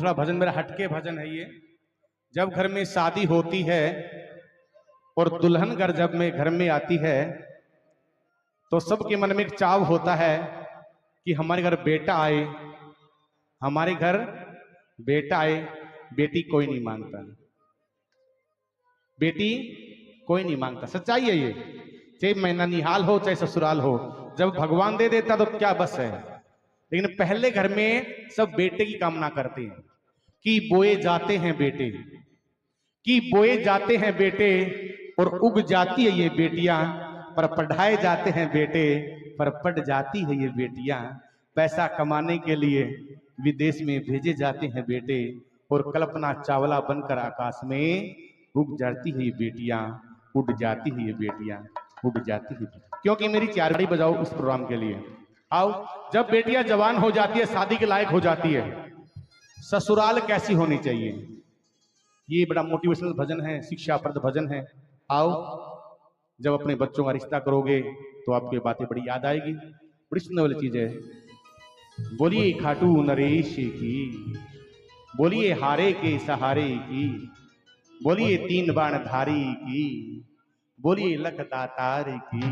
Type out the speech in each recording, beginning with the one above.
थोड़ा भजन मेरा हटके भजन है ये। जब घर में शादी होती है और दुल्हन घर में आती है तो सबके मन में एक चाव होता है कि हमारे घर बेटा आए, हमारे घर बेटा आए। बेटी कोई नहीं मांगता, बेटी कोई नहीं मांगता, सच्चाई है ये। चाहे मैं ननिहाल हो चाहे ससुराल हो, जब भगवान दे देता तो क्या बस है। लेकिन पहले घर में सब बेटे की कामना करते हैं कि बोए जाते हैं बेटे, कि बोए जाते हैं बेटे और उग जाती है ये बेटियां, पर पढ़ाए जाते हैं बेटे पर पढ़ जाती है ये बेटियां। पैसा कमाने के लिए विदेश में भेजे जाते हैं बेटे और कल्पना चावला बनकर आकाश में उग जाती है ये बेटियां, उड़ जाती है ये बेटियां, उड़ जाती है। क्योंकि मेरी चारड़ी बजाओ उस प्रोग्राम के लिए आओ। जब बेटियां जवान हो जाती है, शादी के लायक हो जाती है, ससुराल कैसी होनी चाहिए, ये बड़ा मोटिवेशनल भजन है, शिक्षाप्रद भजन है। आओ, जब अपने बच्चों का रिश्ता करोगे तो आपकी बातें बड़ी याद आएगी, बड़ी सुनने वाली चीज है। बोलिए खाटू नरेश की, बोलिए हारे के सहारे की, बोलिए तीन बाण धारी की, बोलिए लख दातार की,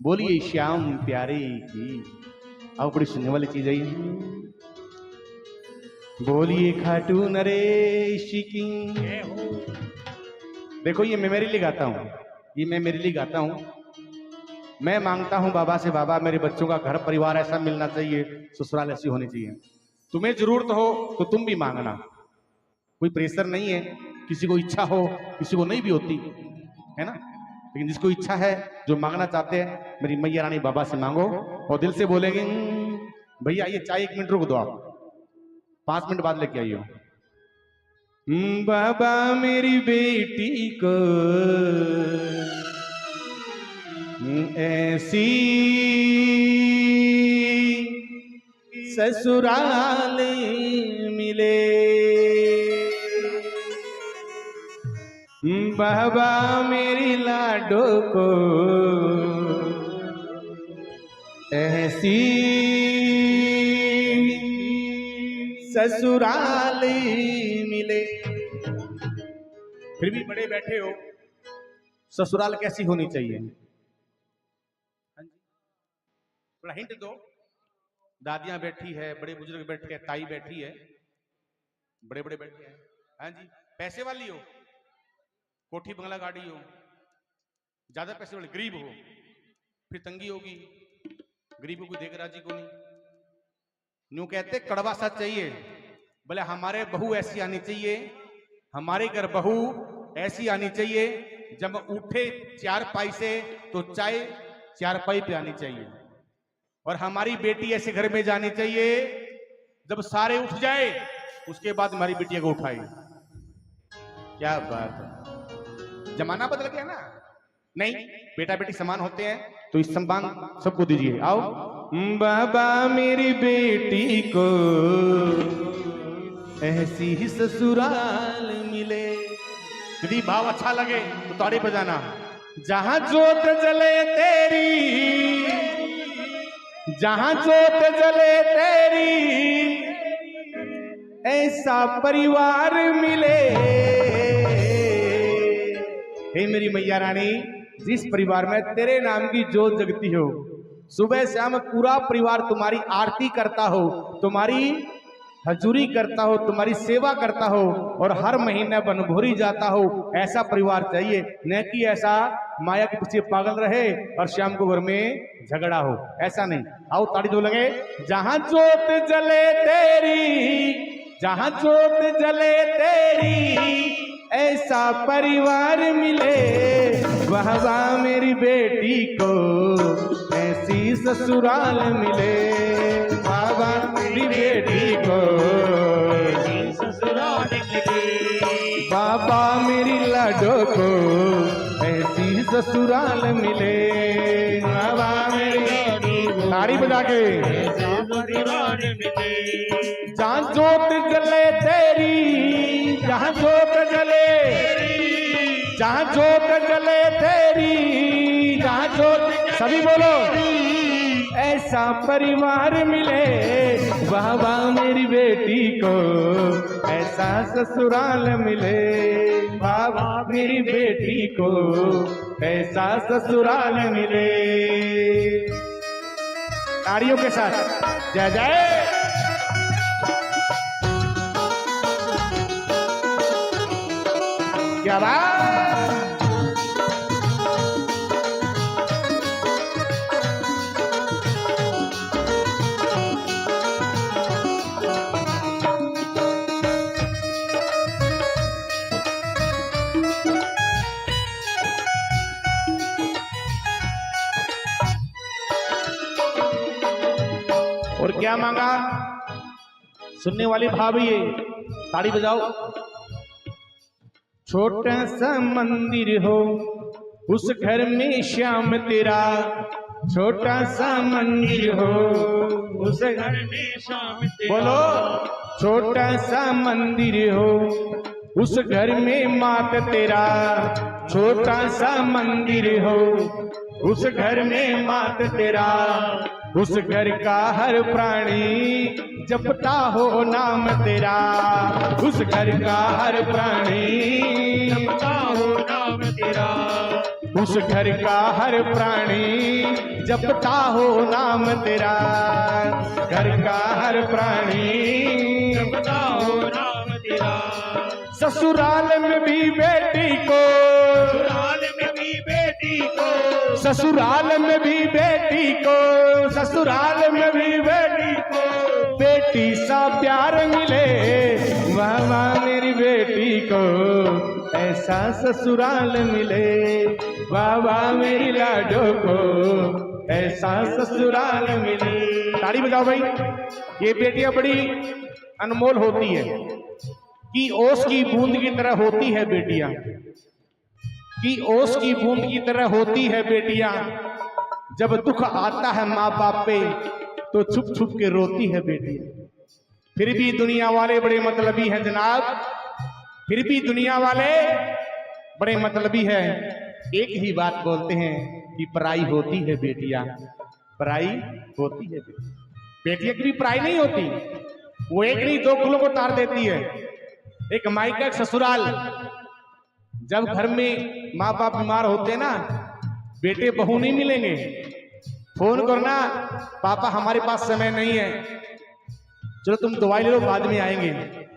बोलिए श्याम प्यारे की। आओ, बड़ी सुनने वाली चीज है ये। बोलिए खाटू नरेश की। देखो ये मैं मेरे लिए गाता हूं, ये मैं मेरे लिए गाता हूं। मैं मांगता हूं बाबा से, बाबा मेरे बच्चों का घर परिवार ऐसा मिलना चाहिए, ससुराल ऐसी होनी चाहिए। तुम्हें जरूरत हो तो तुम भी मांगना, कोई प्रेशर नहीं है। किसी को इच्छा हो, किसी को नहीं भी होती है ना, लेकिन जिसको इच्छा है, जो मांगना चाहते हैं, मेरी मैया रानी बाबा से मांगो और दिल से बोलेंगे भैया ये चाय 1 मिनट रुक दो, आप 5 मिनट बाद लेके आइयो। बाबा मेरी बेटी को ऐसी ससुराल मिले, बाबा मेरी लाडो को ऐसी ससुराल मिले। फिर भी बड़े बैठे हो, ससुराल कैसी होनी चाहिए? थोड़ा हिंट दो। दादियां बैठी है, बड़े बुजुर्ग बैठे हैं, ताई बैठी है, बड़े बड़े बैठे हैं। हाँ जी, पैसे वाली हो, कोठी बंगला गाड़ी हो, ज्यादा पैसे वाले, गरीब हो, फिर तंगी होगी, गरीबों को देख राजी को नहीं। न्यू कहते कड़वा सच चाहिए, बोले हमारे बहू ऐसी आनी चाहिए, हमारे घर बहू ऐसी आनी चाहिए, जब उठे 4 पाई से तो चाय 4 पाई पे आनी चाहिए। और हमारी बेटी ऐसे घर में जानी चाहिए, जब सारे उठ जाए उसके बाद हमारी बेटिया को उठाए। क्या बात है, जमाना बदल गया ना। नहीं, बेटा बेटी समान होते हैं, तो इस सम्मान सबको दीजिए। आओ, बाबा मेरी बेटी को ऐसी ही ससुराल मिले। यदि भाव अच्छा लगे तो ताड़ी बजाना। जहां जोत जले तेरी, जहां जोत जले तेरी, ऐसा परिवार मिले। हे मेरी मैया रानी, जिस परिवार में तेरे नाम की जोत जगती हो, सुबह शाम पूरा परिवार तुम्हारी आरती करता हो, तुम्हारी हजूरी करता हो, तुम्हारी सेवा करता हो, और हर महीने बनभोरी जाता हो, ऐसा परिवार चाहिए। न कि ऐसा माया के पीछे पागल रहे और शाम को घर में झगड़ा हो, ऐसा नहीं। आओ ताड़ी दो लगे। जहां जोत जले तेरी, जहां जोत जले तेरी, ऐसा परिवार मिले। वाह वाह मेरी बेटी को ऐसी ससुराल मिले। वाह वाह मेरी बेटी को ऐसी ससुराल मिले। बाबा मेरी लाडो को ऐसी ससुराल मिले। वाह वाह मेरी, ताड़ी बजा के। जहाँ जोत जले तेरी, जहाँ जोत जले, जहाँ जोत जले तेरी, जहाँ जोत, सभी बोलो, ऐसा परिवार मिले। वाह वाह मेरी बेटी को ऐसा ससुराल मिले बाबा मेरी बेटी को, ऐसा ससुराल मिले। तालियों के साथ जय जय। क्या बात। और क्या मांगा सुनने वाली भाभी, ये ताड़ी बजाओ। छोटा सा मंदिर हो उस घर में श्याम तेरा, छोटा सा मंदिर हो उस घर में श्याम तेरा। बोलो छोटा सा मंदिर हो उस घर में मात तेरा, छोटा सा मंदिर हो उस घर में मात तेरा। उस घर का हर प्राणी जपता हो नाम तेरा, उस घर का हर प्राणी जपता हो नाम तेरा। उस घर का हर प्राणी जपता हो नाम तेरा, घर का हर प्राणी जपता हो नाम तेरा। ससुराल में भी बेटी को, ससुराल में भी बेटी को, ससुराल में भी बेटी को, ससुराल में भी बेटी को बेटी सा प्यार मिले। वाह वाह मेरी बेटी को ऐसा ससुराल मिले, वाह वाह मेरी लाडो को ऐसा ससुराल मिले। ताड़ी बजाओ भाई। ये बेटियां बड़ी अनमोल होती है कि ओस की बूंद की तरह होती है बेटियां, कि ओस की बूंद की तरह होती है बेटियां। जब दुख आता है माँ बाप पे तो छुप छुप के रोती है बेटियां। फिर भी दुनिया वाले बड़े मतलबी हैं जनाब, फिर भी दुनिया वाले बड़े मतलबी हैं। एक ही बात बोलते हैं कि पराई होती है बेटियां, पराई होती है बेटियां। बेटियां की भी पराई नहीं होती, वो एक नहीं दो कुलों को तार देती है। एक मायका एक ससुराल। जब घर में माँ बाप बीमार होते हैं ना, बेटे बहू नहीं मिलेंगे, फोन करना पापा हमारे पास समय नहीं है, चलो तुम दवाई ले लो बाद में आएंगे।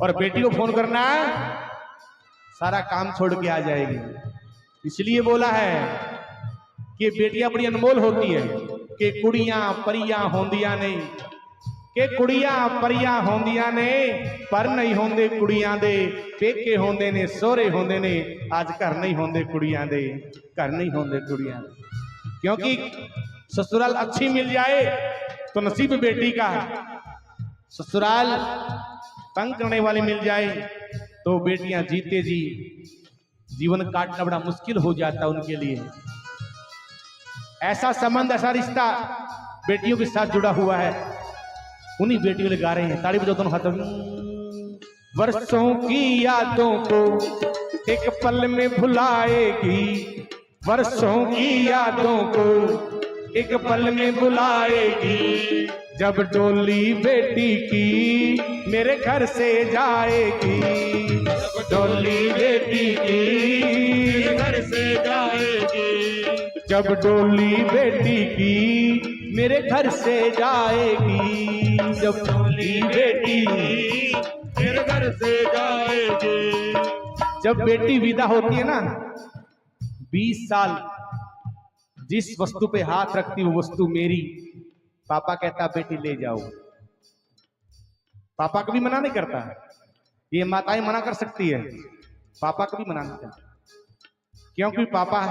और बेटी को फोन करना सारा काम छोड़ के आ जाएगी। इसलिए बोला है कि बेटियां बड़ी अनमोल होती है कि कुड़ियां परियां होंदियां नहीं, कि कुड़ियां परियां होंदियां ने पर नहीं होंदे कुड़ियां दे, पेके होंदे ने सोहरे होंदे ने, आज घर नहीं होंदे कुड़ियां दे, घर नहीं होंदे कुड़ियां दे। क्योंकि ससुराल अच्छी मिल जाए तो नसीब बेटी का, ससुराल तंग करने वाली मिल जाए तो बेटियां जीते जी जीवन काटना बड़ा मुश्किल हो जाता उनके लिए। ऐसा संबंध, ऐसा रिश्ता बेटियों के साथ जुड़ा हुआ है। उन्हीं बेटियों ने गा रहे हैं। ताड़ी बजाओ दोनों हाथों में। वर्षों की यादों को एक पल में भुलाएगी, वर्षों की यादों को एक पल में बुलाएगी। जब डोली बेटी की मेरे घर से जाएगी, जब डोली बेटी की मेरे घर से जाएगी, जब डोली बेटी की मेरे घर से जाएगी, जब डोली बेटी मेरे घर से जाएगी। जब बेटी विदा होती है ना, 20 साल जिस वस्तु पे हाथ रखती वो वस्तु मेरी, पापा कहता बेटी ले जाओ। पापा कभी मना नहीं करता, ये माताएं मना कर सकती है, पापा कभी मना नहीं करता। क्योंकि पापा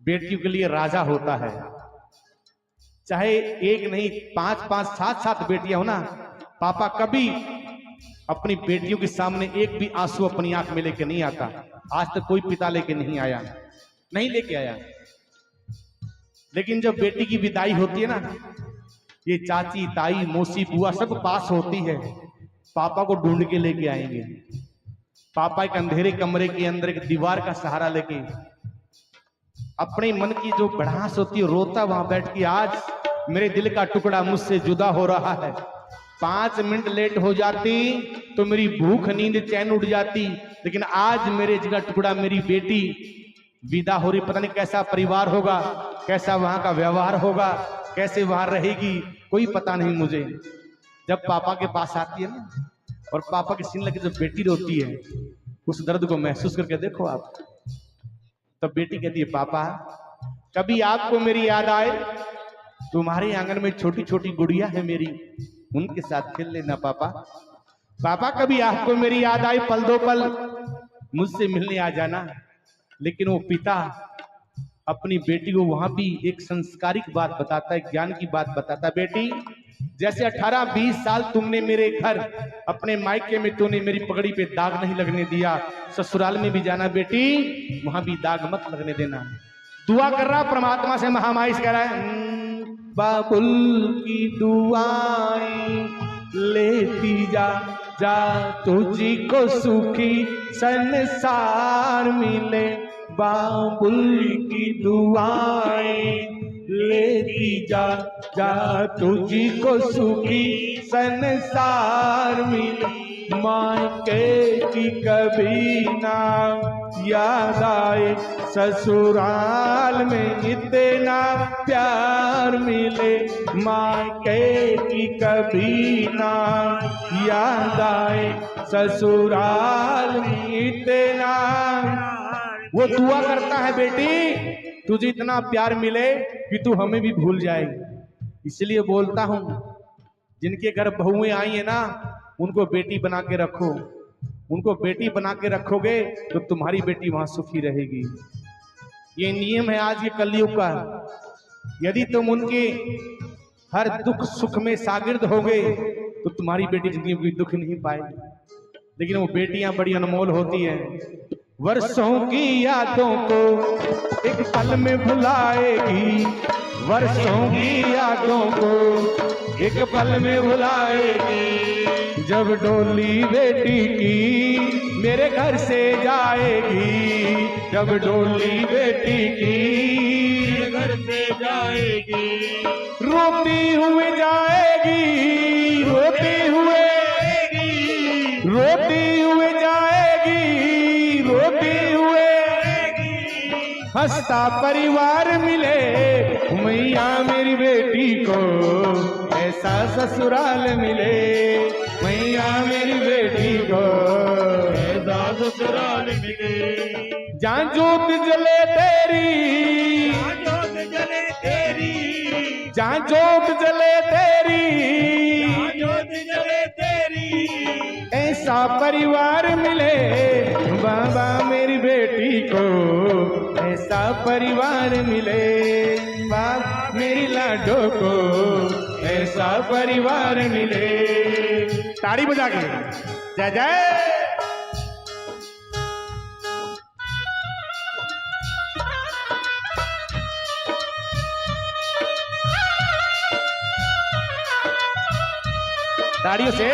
बेटियों के लिए राजा होता है। चाहे एक नहीं 5 5 7 7 बेटियां हो ना, पापा कभी अपनी बेटियों के सामने एक भी आंसू अपनी आंख में लेके नहीं आता। आज तक कोई पिता लेके नहीं आया, नहीं लेके आया। लेकिन जब बेटी की विदाई होती है ना, ये चाची ताई मौसी बुआ सब पास होती है, पापा को ढूंढ के लेके आएंगे। पापा एक अंधेरे कमरे के अंदर एक दीवार का सहारा लेके अपने मन की जो भड़ास होती है रोता वहां बैठ के, आज मेरे दिल का टुकड़ा मुझसे जुदा हो रहा है, 5 मिनट लेट हो जाती तो मेरी भूख नींद चैन उड़ जाती, लेकिन आज मेरे जिगर टुकड़ा मेरी बेटी विदा हो रही, पता नहीं कैसा परिवार होगा, कैसा वहां का व्यवहार होगा, कैसे वहां रहेगी, कोई पता नहीं मुझे। जब पापा के पास आती है ना और पापा के सीने लगे, जब बेटी रोती है, उस दर्द को महसूस करके देखो आप। तब बेटी कहती है, पापा कभी आपको मेरी याद आए, तुम्हारे आंगन में छोटी छोटी गुड़िया है मेरी, उनके साथ खेल लेना पापा। पापा कभी आपको मेरी याद आई, पल दो पल मुझसे मिलने आ जाना। लेकिन वो पिता अपनी बेटी को वहां भी एक संस्कारिक बात बताता है, ज्ञान की बात बताता है। बेटी जैसे 18-20 साल तुमने मेरे घर अपने मायके में तूने मेरी पगड़ी पे दाग नहीं लगने दिया, ससुराल में भी जाना बेटी, वहां भी दाग मत लगने देना। दुआ कर रहा परमात्मा से, महामाई से कह रहा है, बाबुल की दुआएं लेती जा जा, तुझी को सुखी संसार मिले। बाबुल की दुआएं लेती जा जा, तुझी को सुखी संसार मिले। मायके की कभी ना याद आए, ससुराल में इतना प्यार मिले। मायके की कभी ना याद आए, ससुराल में इतना। वो दुआ करता है, बेटी तुझे इतना प्यार मिले कि तू हमें भी भूल जाए। इसलिए बोलता हूं, जिनके घर बहुएं आई है ना, उनको बेटी बना के रखो। उनको बेटी बना के रखोगे तो तुम्हारी बेटी वहां सुखी रहेगी। ये नियम है आज के कलयुग का। यदि तुम उनके हर दुख सुख में शागिर्द होगे तो तुम्हारी बेटी जिंदगी में दुख नहीं पाएगी। लेकिन वो बेटियां बड़ी अनमोल होती हैं। वर्षों की यादों को एक पल में भुलाएगी, वर्षों की यादों को एक पल में भुलाएगी। जब डोली बेटी की मेरे घर से जाएगी, जब डोली बेटी की मेरे घर से जाएगी, रोती हुई जाएगी, रोती हुए जाएगी, रोती हुए हंसता परिवार मिले। मैया मेरी बेटी को ऐसा ससुराल मिले, मैया मेरी बेटी को ऐसा ससुराल मिले। जहाँ जोत जले तेरी, जहाँ जोत जले तेरी, जहाँ जोत जले तेरी, जहाँ जोत जले तेरी, ऐसा परिवार मिले। बाबा मेरी बेटी को ऐसा परिवार मिले, बाबा मेरी लाडो को ऐसा परिवार मिले। ताड़ी बजा के जय जय। ताड़ियों से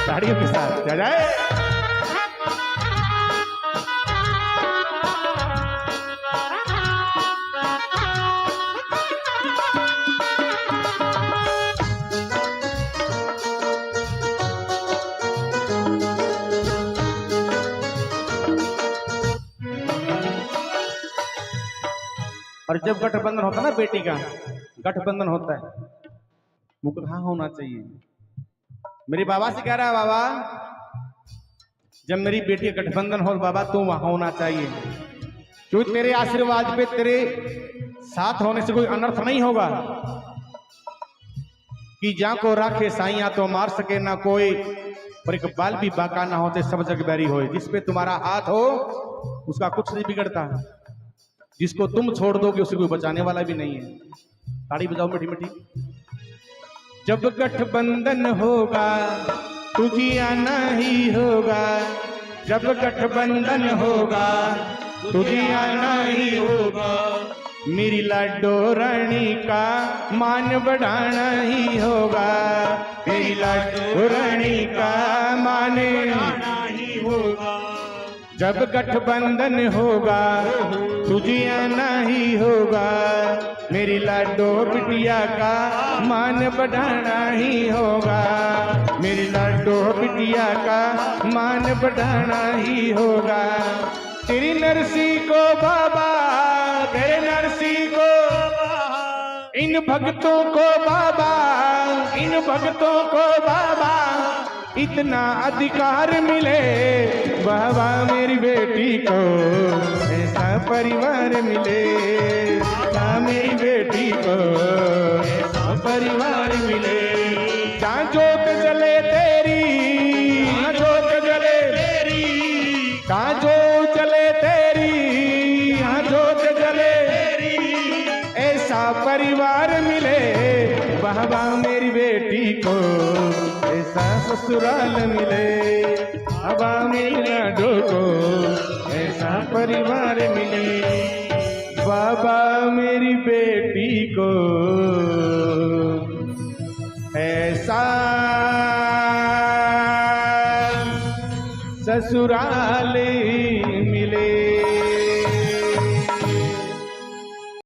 ताड़ियों के साथ जय जय। और जब गठबंधन होता है ना, बेटी का गठबंधन होता है, वो कहाँ होना चाहिए। मेरे बाबा से कह रहा है, बाबा जब मेरी बेटी का गठबंधन हो बाबा तो वहां होना चाहिए, क्योंकि तेरे आशीर्वाद पे तेरे साथ होने से कोई अनर्थ नहीं होगा। कि जा को राखे साइया तो मार सके ना कोई, पर एक बाल भी बाका ना होते सब जग बैरी होए। जिस पे तुम्हारा हाथ हो उसका कुछ नहीं बिगड़ता, जिसको तुम छोड़ दोगे उसे कोई बचाने वाला भी नहीं है। ताड़ी बजाओ मीठी मीठी। जब गठबंधन होगा तुझे आना ही होगा, जब गठबंधन होगा तुझे आना ही होगा। मेरी लाडो रानी का मान बढ़ाना ही होगा। मेरी लाडो रानी का मान बढ़ाना ही होगा। जब गठबंधन होगा तुझे आना ही होगा। मेरी लाडो बिटिया का मान बढ़ाना ही होगा। मेरी लाडो बिटिया का मान बढ़ाना ही होगा। तेरी नरसी को बाबा, तेरे नरसी को, इन भक्तों को बाबा, इन भक्तों को बाबा इतना अधिकार मिले। बाबा मेरी बेटी को ऐसा परिवार मिले। बाबा मेरी बेटी को ऐसा परिवार मिले। जहाँ जोत जले तेरी, जहाँ जोत जले तेरी, जहाँ जोत जले तेरी, यहाँ जोत जले तेरी, ऐसा परिवार मिले। बाबा मेरी बेटी को ऐसा ससुराल मिले। बाबा मेरी लाडो को ऐसा परिवार मिले। बाबा मेरी बेटी को ऐसा ससुराल